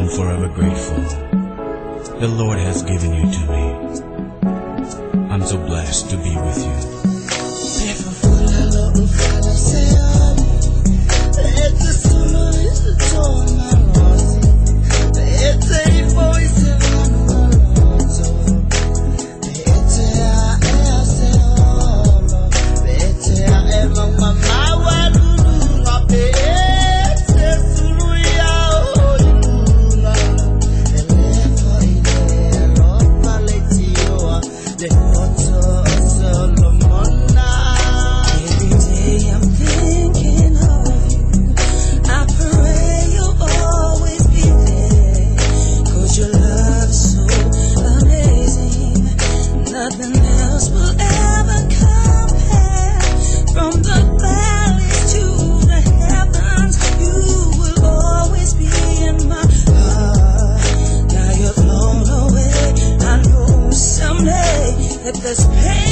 I'm forever grateful. The Lord has given you to me. I'm so blessed to be with you. Pe Fofola Lole fala seoli. Ete solo tona losi. Ete voice vano loto. Ete a seolo. Ete a mama walula. Ete sulu ya olula. Elefo ile ropa letioa. Le foto Solomona. Every day I'm thinking of you. I pray you'll always be there. 'Cause your love is so amazing. Nothing else will ever compare. From the valleys to the heavens, you will always be in my heart. Now you're flown away. I know someday that this pain